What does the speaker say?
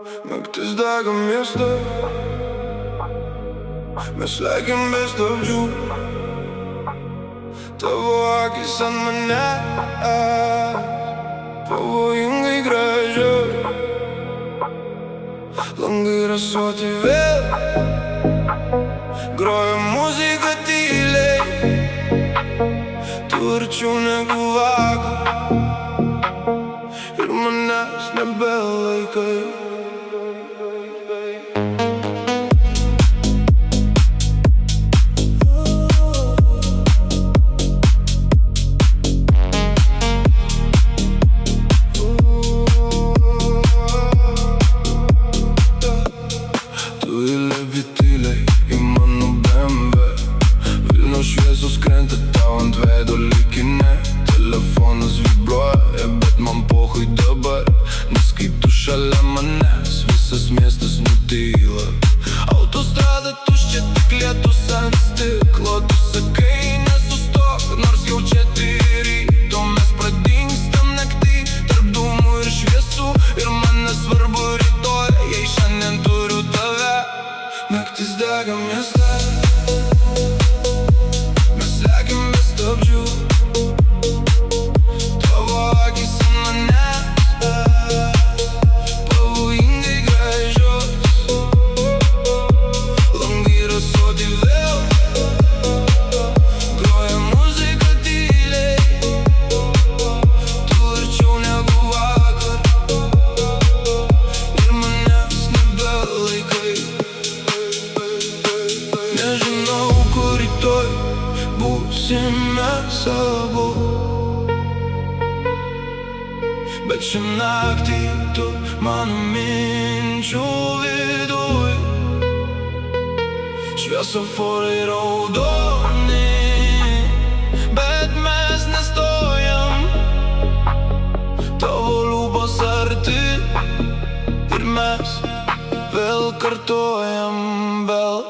Naktis dega mieste, mes lekiam be stabdžių. Tavo akys ant manęs pavojingai gražios. Langai rasuoti vėl, groja muzika tyliai. Tu arčiau negu vakar ir manęs nebelaikai. Šviesos krenta tau ant veido likinė. Telefonas vibruoja, bet man pohui dabar, nes kai tu šalia manęs, visas miestas nutyla. Autostrada tuščia, tik lietus ant stiklo. Tu sakai nesustok, nors jau čia ryto. Mes pradingstam naktį tarp dūmų ir šviesų. Ir man nesvarbu rytoj, jei šiandien turiu tave. Naktis dega mieste, tavo akys ant manęs pavojingai gražios. Langai rasuoti vėl, groja muzika tyliai. Tu arčiau negu vakar ir manęs nebelaikai. Nežinau, kur rytoj būsime abu, bet šią naktį tu mano minčių viduj. Šviesoforai raudoni, bet mes nestojam. Tavo lūpos arti ir mes vėl kartojam vėl.